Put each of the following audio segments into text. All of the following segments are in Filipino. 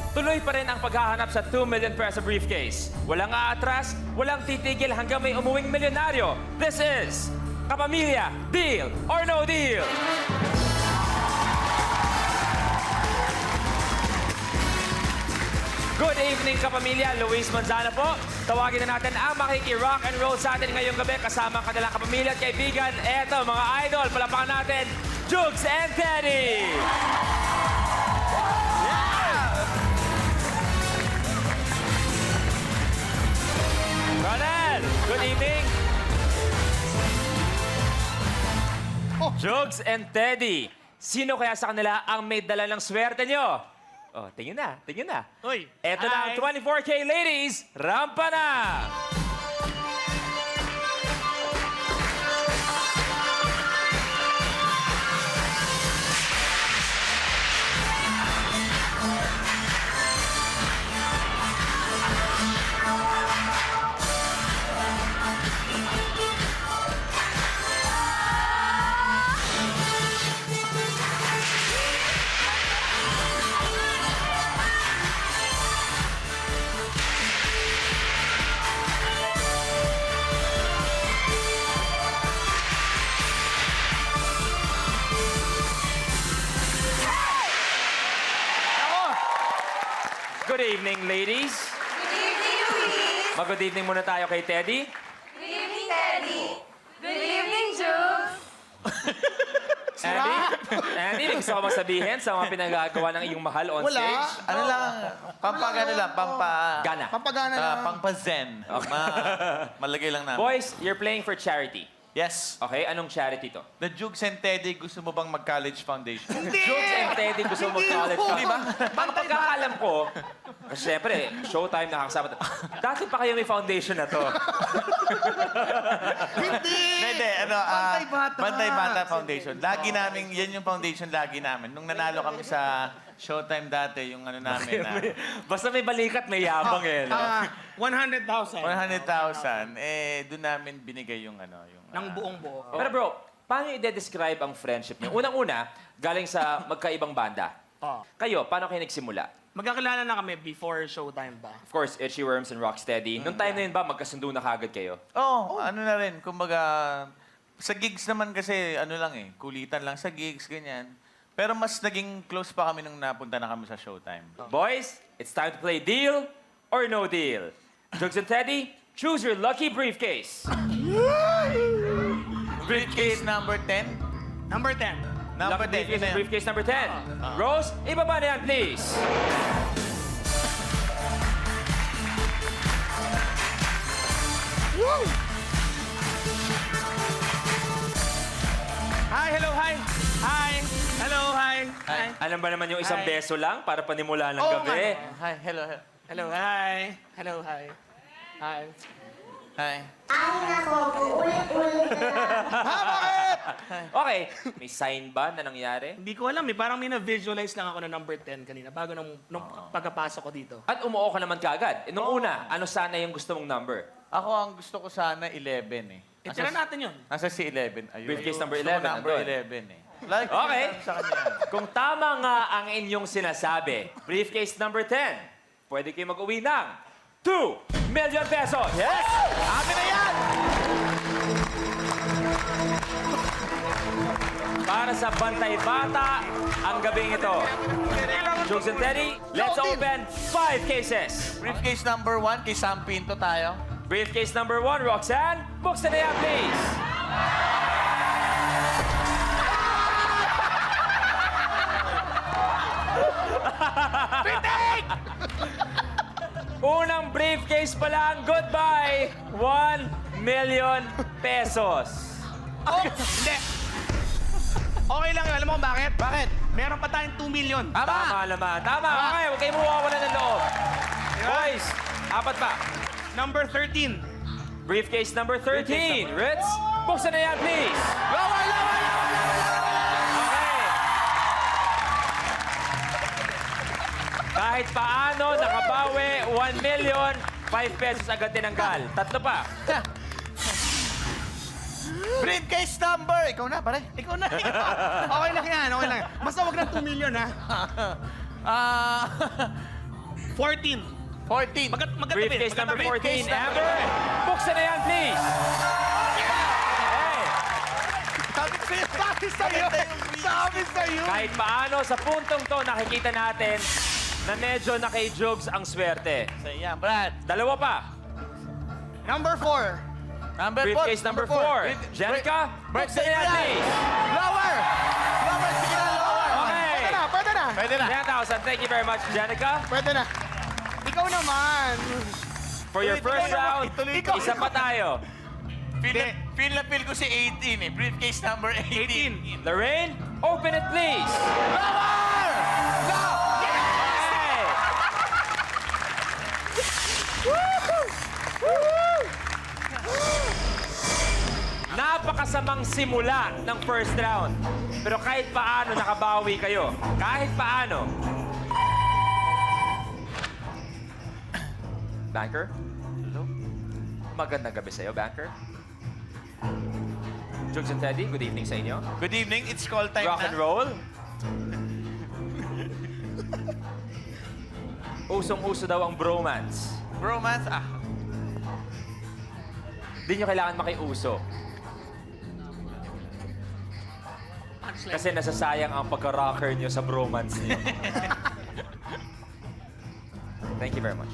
Tuloy pa rin ang paghahanap sa 2 million peso briefcase. Walang aatras, walang titigil hanggang may umuwing milyonaryo. This is Kapamilya, Deal or No Deal? Good evening, Kapamilya. Luis Manzano po. Tawagin na natin ang makiki-rock and roll sa atin ngayong gabi kasama ang kanilang kapamilya at kaibigan. Eto, mga idol, palapakan natin, Jugs and Teddy! Ronald, good evening. Jugs and Teddy, sino kaya sa kanila ang may dala ng swerte nyo? Oh, tingin na, tingin na. Uy, Eto na ang 24K ladies, rampa na! Good evening, ladies. Good evening, Luis. Mag-good evening muna tayo kay Teddy. Good evening, Teddy. Good evening, Jules. Andy, Andy, may gusto ko bang sabihin sa mga pinagagawa ng iyong mahal on Wala. stage? Ano lang, pampagano lang, Gana. Pampagana lang. pangpa-zen. Malagay lang namin. Boys, you're playing for charity. Yes. Okay, anong charity to? The Jukes and Teddy, gusto mo bang mag-college foundation? Jugs and Teddy gusto mo college ka. Di ba? Ang pagkakalam ko, siyempre, showtime nakakasama. Dati pa kayo may foundation na to. Hindi, ano, Bantay-Bata. Bantay-Bata Foundation. Lagi namin, yan yung foundation lagi namin. Nung nanalo kami sa Showtime dati, yung ano namin na Basta may balikat, may yabang eh. No? 100,000 100,000, doon namin binigay yung ano, yung... ng buong buo. Pero bro, paano i-describe ang friendship niyo? Unang-una, galing sa magkaibang banda. Oh. Kayo, paano kayo nagsimula? Magkakilala na kami before showtime ba? Of course, Itchy Worms and Rocksteady. Noong time na yun ba, magkasundo na kagad kayo? ano na rin, kumbaga, sa gigs naman kasi, ano lang kulitan lang sa gigs, ganyan. Pero mas naging close pa kami nung napunta na kami sa Showtime. Boys, it's time to play Deal or No Deal. Jugs and Teddy, choose your lucky briefcase. Briefcase number 10? Number 10. Number Lucky 10, briefcase, yun na yan. briefcase number 10. Rose, ibaba na yan, please. Hi, hello, hi. Hi. Hello, hi. Hi. Alam ba naman yung isang Hi. beso lang para panimula ng Oo gabi? Hi, hello, hello. Hello, hi. Hello, hi. Hi. Hi. Ay, nako, uulit-ulit na lang. Okay, may sign ba na nangyari? Hindi ko alam eh. Parang may na-visualize lang ako na number 10 kanina bago nung pagkapasok ko dito. At umuo ka naman kagad. Nung una, ano sana yung gusto mong number? Ako ang gusto ko sana 11 Tira natin yun. Nasa si 11. Ayun. Briefcase number Gusto ko 11, number nandun. 11 Like, Okay. sa kanya yan. Kung tama nga ang inyong sinasabi, briefcase number 10, pwede kayo mag-uwi ng 2 million pesos. Yes! Amin na yan! Para sa Bantay-Bata ang gabing ito. Jugs and Teddy, let's open 5 cases. Briefcase number 1, kay Sam Pinto tayo. Briefcase number 1, Roxanne, buksan na yan, please. Unang briefcase pa lang, goodbye, 1 million pesos. Oh, hindi. Okay lang yun. Alam mo kung bakit? Bakit? Meron pa tayong 2 million. Tama naman. Tama. Okay, huwag kayong mawawala ng loob. Boys, apat pa. Number 13. Briefcase number 13. Ritz, buksan na yan, please. Lower, lower, lower! Okay. Kahit paano, nakabawi, 1 million, 5 pesos agad tinanggal. Tatlo pa. Briefcase number! Ikaw na, pare. Ikaw na. Okay lang yan. Okay lang. Basta wag ng 2 million, ha? 14. 14. Magkatabi. Briefcase number 14. Briefcase number- Amber, buksan na yan, please. Hey, Sabi sa'yo! Sabi sa'yo! kahit paano, sa puntong to, nakikita natin na medyo na kay Jugs ang swerte. So, yan, Brad. Dalawa pa. Number 4. Number 4. Briefcase number 4. Jenica, buksan na yan, please. Lower! Lower! Sige na, lower! Okay. Pwede na. Pwede na. 10,000. Thank you very much, Jenica. Pwede na. Ikaw naman. For your Ituloy first mo, round, ituloy ko. isa pa tayo. Feel na feel ko si 18 eh. Briefcase number 18. Lorraine, open it, please. Lower! Go! Hey. Napakasamang simula ng first round. Pero kahit paano, nakabawi kayo. Kahit paano. Banker? Hello? Magandang gabi sa'yo, Banker. Jugs and Teddy, good evening sa inyo. Good evening. It's call time Rock and roll. Usong-uso daw ang bromance. Bromance. Hindi nyo kailangan makiuso. Kasi nasasayang ang pagka-rocker nyo sa bromance nyo. Thank you very much.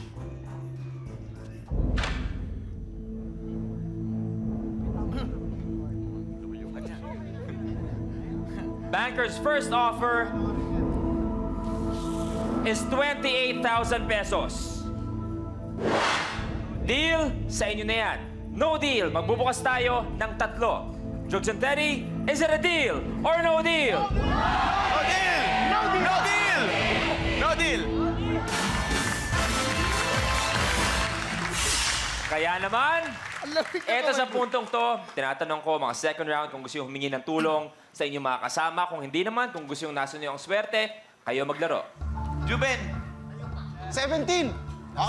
Banker's first offer is 28,000 pesos. Deal? Sa inyo na yan. No deal. Magbubukas tayo ng 3. Jugs and Teddy, is it a deal or no deal? No deal! No deal! No deal! No deal! Kaya naman, eto sa puntong to, tinatanong ko mga second round kung gusto yung humingi ng tulong sa inyong mga kasama. Kung hindi naman, kung gusto yung nasa niyo ang swerte, kayo maglaro. Juben. 17.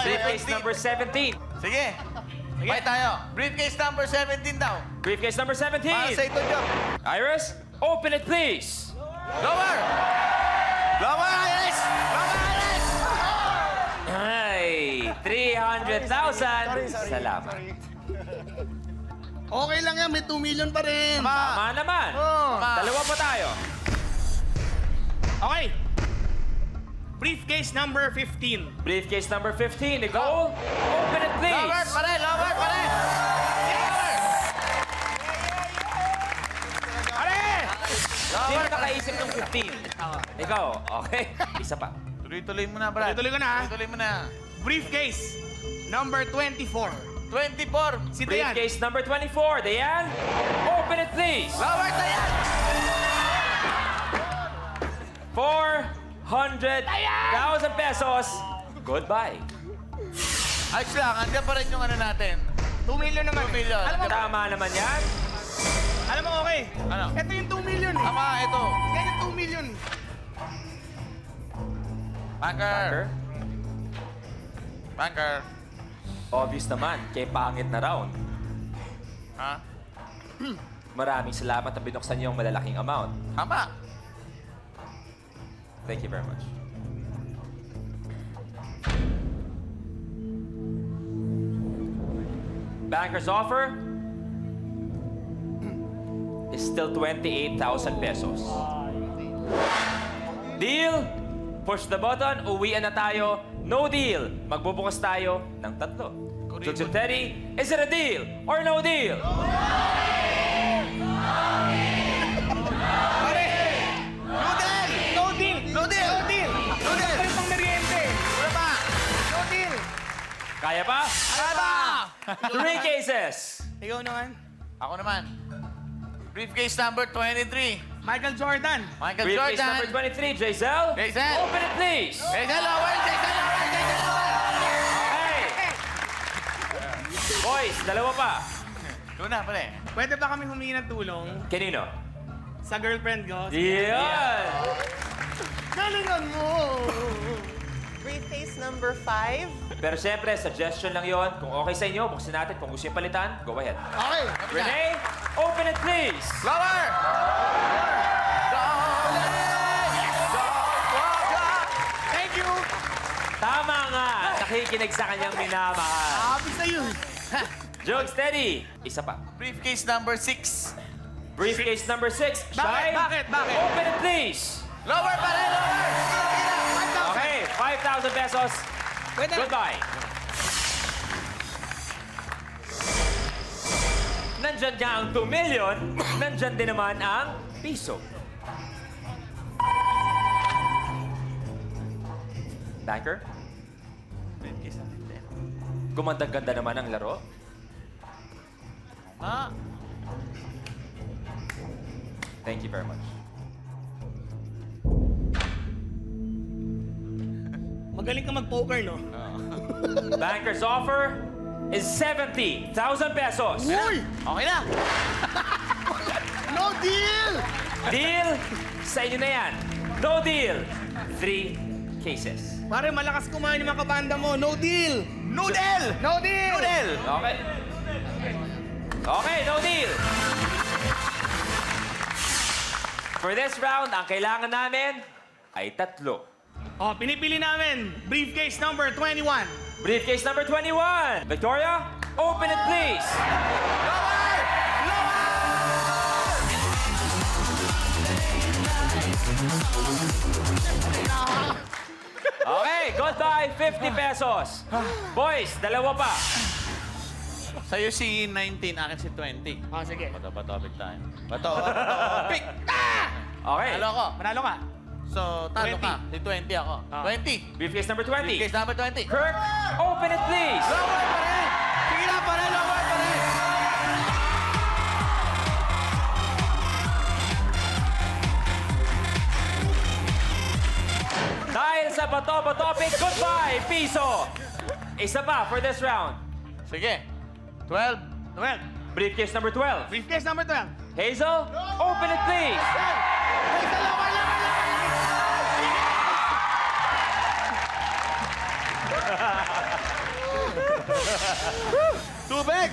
Briefcase number 17. Sige. Bye tayo. Briefcase number 17 daw. Briefcase number Para sa 17. ito, Job. Iris, open it please. Lower! Lower, Iris! Lower, Iris! Ay, 300,000. Salamat. Okay lang yan, may 2 million pa rin. Tama naman. Dalawa pa tayo. Okay. Briefcase number 15. Briefcase number 15. Nicole, open it please. Lower, pare! Lower, pare! Sino nakaisip ng 15? Ikaw, okay. Isa pa. Tuloy-tuloy mo na, Brad. Tuloy ko na, ha? Tuloy mo na. Briefcase number 24. 24. Si Dayan. Briefcase number 24. Dayan, open it please. Lower, Dayan! 400,000 pesos. Goodbye. Ayos lang, andyan pa rin yung ano natin. 2 million naman. 2 million. Alam mo, Tama naman yan. alam mo okay. Ano? Ito yung 2 million eh. Tama, ito. Yan yung 2 million. Banker. Banker, Banker. obvious naman, kay pangit na round. Ha? Maraming salamat na binuksan niyo ang malalaking amount. Tama. Thank you very much. Banker's offer is still 28,000 pesos. Deal? Push the button, uwian na tayo. No deal. Magbubukas tayo ng 3. Jugs and Teddy, is it a deal or no deal? No deal! No deal! No deal! No deal! No deal! Ano pang meriente? Wala pa. No deal! Kaya pa? Tama. 3 cases. Ikaw naman. Ako naman. Briefcase number 23. Michael Jordan. Michael Briefcase Jordan. number 23, Giselle. Giselle. Open it, please. Jason lower, Jason lower, Jason lower. Hey! Boys, dalawa pa. Doon na, pare. Pwede ba kami humingi ng tulong Kanino? sa girlfriend ko? Yan! Galingan mo! Briefcase number 5. Pero siyempre, suggestion lang yon. Kung okay sa inyo, buksan natin. Kung gusto yung palitan, go ahead. Okay. Renee, open it, please. Lower! Thank you! Tama ang nakikinig sa kanyang minamahal. Sabi sa'yo. Jugs, Teddy. Isa pa. Briefcase number 6. Briefcase number 6. Shai. Bakit? Open it, please. Lower pa rin, lower! Okay, 5,000 pesos. Pwede na. Goodbye. Nandyan nga ang 2 million, nandyan din naman ang piso. Banker, Briefcase number 10. gumanda-ganda naman ang laro. Ah, Thank you very much. Magaling ka mag-poker, no? Banker's offer is 70,000 pesos. Uy! okay na. No deal! Deal, sa inyo na yan. No deal, 3 cases. Pare, malakas kumain yung mga kabanda mo. No deal! Noodle! No deal! Noodle! Okay. Okay, no deal. For this round, ang kailangan namin ay 3. Oh, pinipili namin. Briefcase number 21. Briefcase number 21. Victoria, open it please. Okay, goodbye, 50 pesos. Boys, dalawa pa. Sa'yo si 19, akin si 20. Oh, sige. Bato, big time. Bato, pick! Okay, Talo ko. Manalo ka. So, talo 20. ka. Si 20 ako. Ah. 20. briefcase number 20. Briefcase number 20. Kirk, open it please. Lower pa rin! Sige na pa rin, lower pa rin! Dahil sa bato topic, goodbye, piso. Isa pa for this round. Sige. 12. 12. Briefcase number 12. Briefcase number 12. Hazel, open it please. Tubig!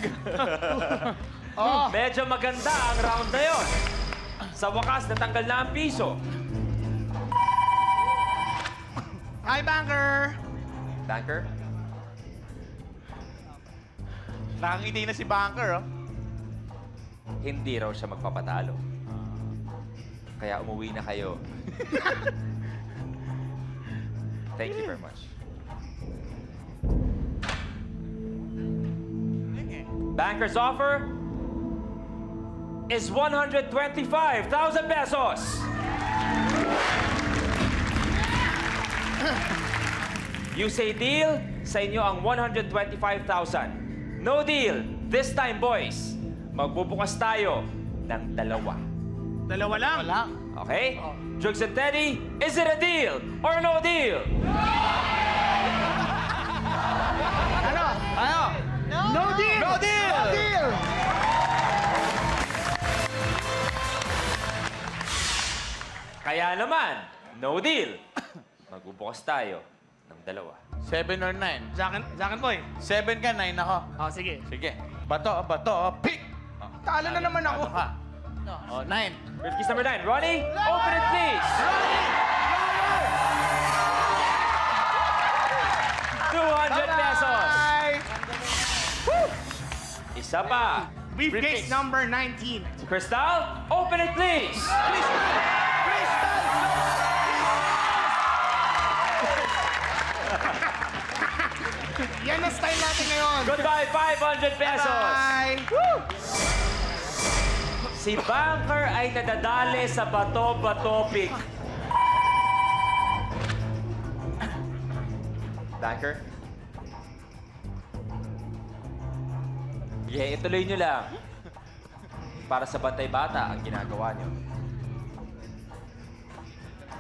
Medyo maganda ang round na yon. Sa wakas, natanggal na ang piso. Hi, banker! Banker, Nakangiti na si Banker, oh. hindi raw siya magpapatalo. Kaya umuwi na kayo. Thank you very much. Banker's offer is 125,000 pesos. You say deal, sa inyo ang 125,000. No deal. This time, boys, magbubukas tayo ng 2. Dalawa lang. Wala. Okay? Jugs and Teddy, is it a deal or no deal? Ano? Ano? No deal! No deal! No deal! Kaya naman, no deal. Magbubukas tayo ng 2. 7 or 9? Sa akin po eh. 7 ka, 9 ako. Oh, sige. Sige. Bato, pick! Talo na naman ako. Talo ka. Oh, 9. Briefcase number 9. Ronnie, open it please. 200 pesos. Isa pa. Briefcase number 19. Crystal, open it please. Yan ang style natin ngayon. Goodbye, 500 pesos. Bye! Si Banker ay nadadali sa bato pick. Banker? Yeah, ituloy nyo lang. Para sa Bantay Bata ang ginagawa nyo.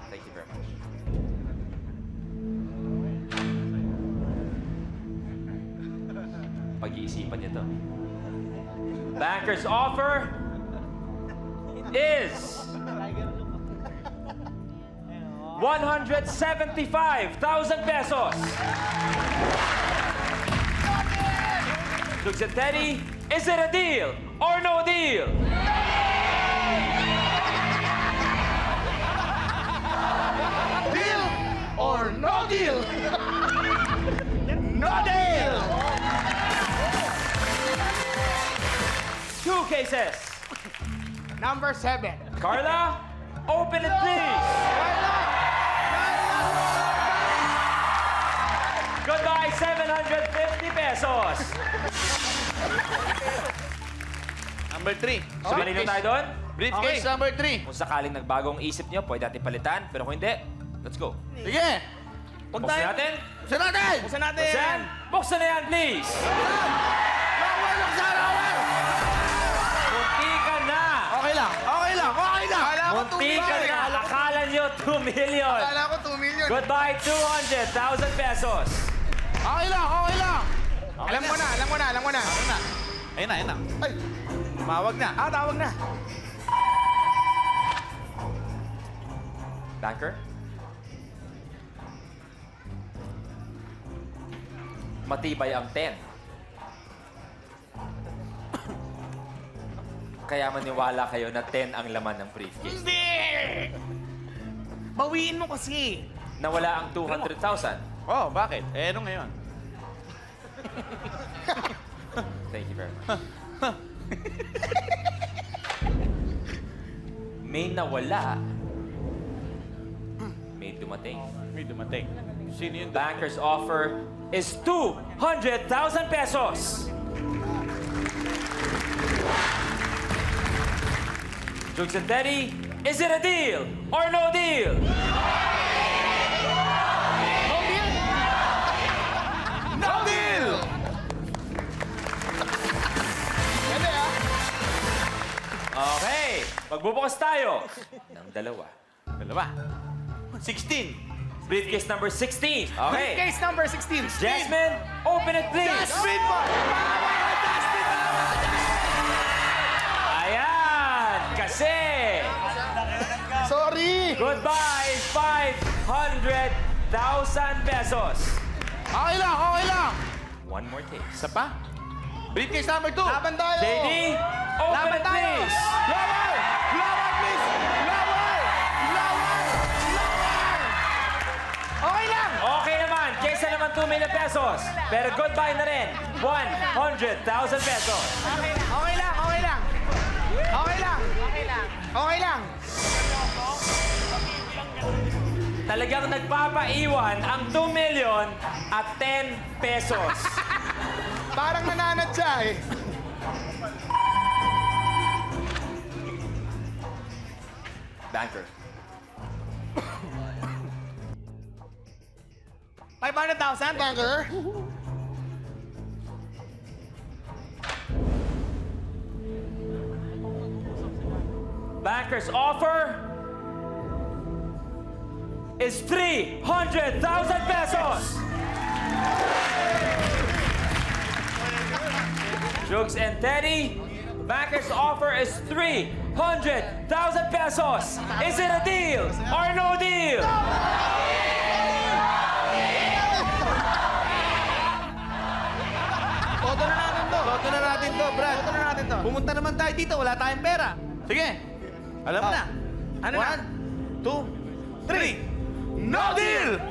Thank you very much. Pag-iisipan nyo to. Banker's offer is 175,000 pesos. Jugs and Teddy, is it a deal or no deal? Deal or no deal? choices. Number 7. Carla, open it please. Goodbye, 750 pesos. Number 3. So, malino tayo doon? Briefcase number 3. Kung sakaling nagbagong isip nyo, pwede natin palitan. Pero kung hindi, let's go. Sige. Buksan natin. Buksan natin! Buksan natin. Buksan. Buksan na yan, please. Munti ka na. Okay lang. Okay lang. Okay lang. Munti ka na. Akala nyo 2 million. Akala ko 2 million. Goodbye, 200,000 pesos. Okay lang. Okay lang. Alam mo na, alam mo na, alam mo na. Ayun na, ayun na. Ay. Tumawag na. Tawag na. Banker? Matibay ang 10. Kaya maniwala kayo na 10 ang laman ng briefcase. Hindi! Bawiin mo kasi. Nawala ang 200,000. Oh, bakit? Eh, ano ngayon? Thank you very much. May nawala. May dumating. May dumating. Sino yun? Banker's offer is 200,000 pesos. Jukes and Teddy, is it a deal or no deal? No deal! Okay, magbubukas tayo ng dalawa. Dalawa. 16. Briefcase number 16. Okay. Case number 16. Jasmine, open it please. Jasmine mo! Ayan, kasi Sorry! goodbye 500,000 pesos. Okay lang, okay lang. One more case. Isa pa? Briefcase number 2. Laban tayo! JD, open Laban it tayo! please. Laban! Laban, please! Laban! Laban! Laban! Okay lang! Okay naman, kesa naman 2 million pesos. Pero goodbye na rin, 100,000 pesos. Okay lang, okay lang. Okay lang. Okay lang. Okay lang. Talagang nagpapaiwan ang 2 million at 10 pesos. Parang nananad siya eh. Banker. 500,000, banker. Banker's offer is 300,000 pesos. Jukes and Teddy, Banker's offer is 300,000 pesos. Is it a deal or no deal? Toto na natin to. Toto na natin to, Brad. Toto na natin to. Pumunta naman tayo dito, wala tayong pera. Sige. Alam mo na. Ano na? 1, 2, 3. No deal!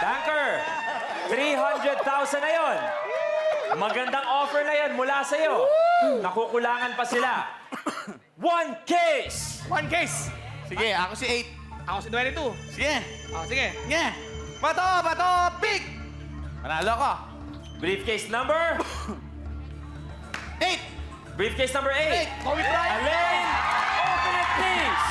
Banker, 300,000 na yon. Magandang offer na yan mula sa'yo. Nakukulangan pa sila. 1 case! 1 case. Sige, ako si 8. Ako si 22. Sige. Oh, sige. Sige. Bato, bato, pick! Manalo ko. Briefcase number? 8. Briefcase number 8. Kobe Bryant. Alain, open it please.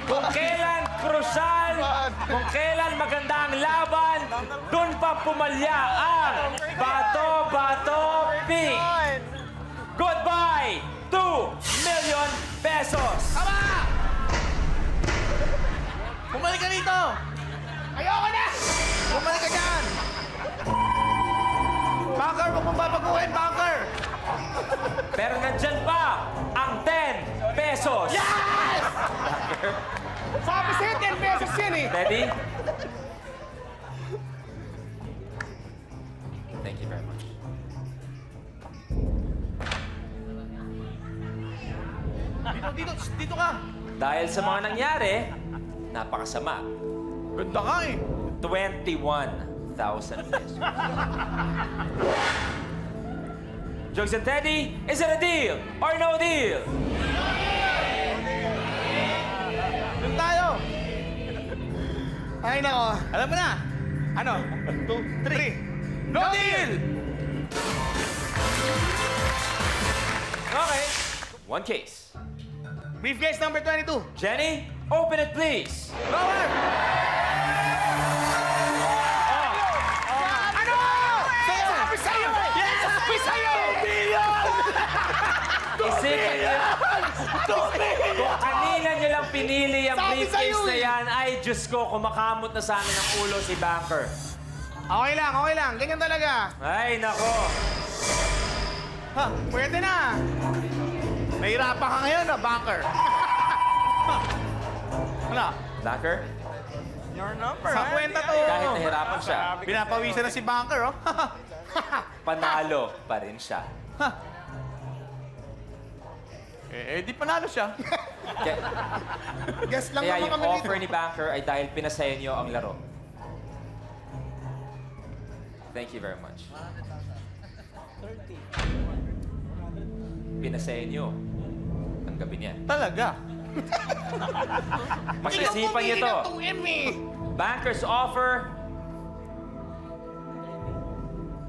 Kung kailan krusal, kung kailan maganda ang laban, dun pa pumalya ang Bato-Bato Pig. Goodbye, 2 million pesos. Tama! Bumalik ka dito! Ayoko na! Bumalik ka dyan! Bunker, huwag mong babaguhin, bunker! Pero nandyan pa ang 10 pesos. Yes! Sabi sa'yo, 10 pesos yan eh. Ready? Thank you very much. Dito ka. Dahil sa mga nangyari, napakasama. Ganda ka eh. 21,000 pesos. Jugs and Teddy, is it a deal or no deal? Doon tayo. Ay, nako. Alam mo na. Ano? 2, 3. No deal! Okay. One case. Briefcase number 22. Jenny, open it please. Robert! Ano? Sabi sa'yo! Yes! Sabi sa'yo! Isipin niyo, kung kanina niyo lang pinili ang Sabi briefcase sa'yo na eh. yan, ay Diyos ko, kumakamot na sa amin ang ulo si Banker. Okay lang. Ganyan talaga. Ay, nako. Ha, pwede na. Nahirapan ka ngayon, banker. Ano? Banker, Your number. Sa kwenta to. kahit nahirapan siya, Pinapawisan na si banker, oh. panalo pa rin siya. Di panalo siya. Kaya, Guess lang kaya naman yung kami dito. offer ni Banker ay dahil pinasaya niyo ang laro. Thank you very much. Pinasaya niyo ang gabi niya. Talaga. Pag-isipan niyo to. Ikaw pumili ng 2M eh. Banker's offer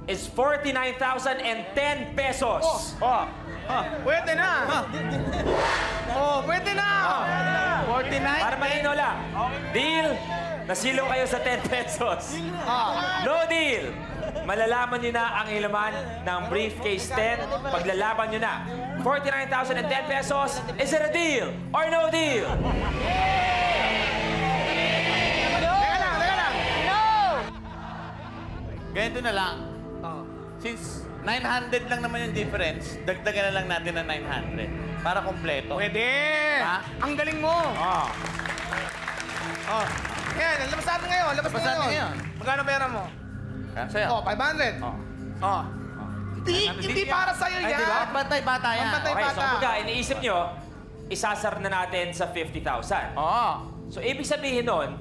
is 49,010 pesos. Pwede na. Oh, pwede na. 49? Para malino lang. Deal, nasilong kayo sa 10 pesos. No deal. Malalaman nyo na ang ilaman ng briefcase 10. Paglalaban nyo na. 49,010 pesos. Is it a deal or no deal? Teka lang. Ganito na lang. Since 900 lang naman yung difference, dagdagan na lang natin ng 900 para kompleto. Pwede. Ha? Ang galing mo. Oh. Yan, labas natin ngayon. Labas Labas natin ngayon. Magkano pera mo? Sa'yo. Oh, 500. Oh. Hindi para sa'yo Ay, yan. di ba? Bantay-bata yan. Bantay- Okay, so bata. kumbaga, iniisip nyo, isasar na natin sa 50,000. Oo. So, ibig sabihin nun,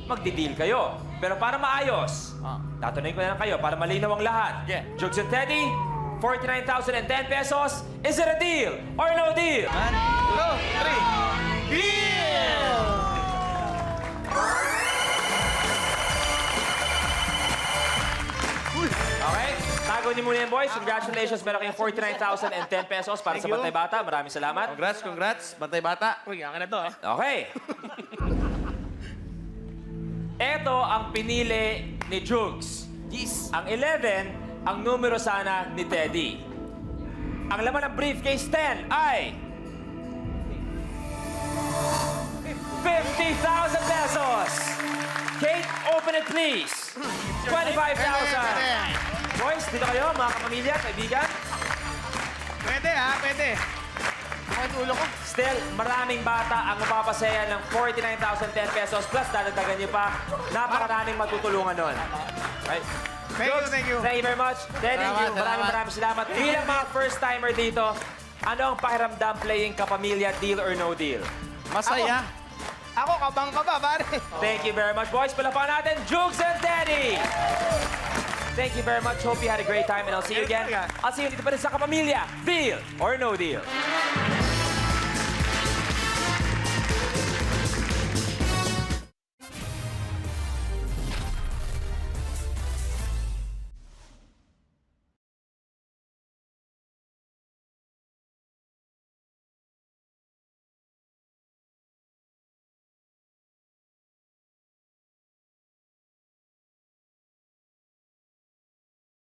magdi-deal kayo. Pero para maayos, tatanungin ko na lang kayo para malinaw ang lahat. Yeah. Jugs and Teddy, 49,010 pesos. Is it a deal or no deal? 1, 2, 3. Deal! Okay, tago niyo muna yan, boys. Congratulations, meron kayong 49,010 pesos para sa Thank you. Bantay Bata. Maraming salamat. Congrats. Bantay-bata. Uy, akin na to. Okay. Ito ang pinili ni Jugs. Ang 11, ang numero sana ni Teddy. Ang laman ng briefcase 10 ay 50,000 pesos. Kate, open it please. 25,000. Boys, dito kayo, mga kapamilya, kaibigan. Pwede ha, pwede. Still, maraming bata ang mapapasaya ng 49,010 pesos plus dadagdagan niyo pa. Napakaraming matutulungan nun. Right? Thank you, thank you. Thank you very much. Teddy, Salamat. maraming salamat. Bilang mga first-timer dito, ano ang pakiramdam playing kapamilya, deal or no deal? Masaya. Ako, kabang ka ba, pare? Thank you very much, boys. Palapakan natin, Jugs and Teddy! Thank you very much. Hope you had a great time and I'll see you again. I'll see you dito pa rin sa kapamilya, deal or no deal.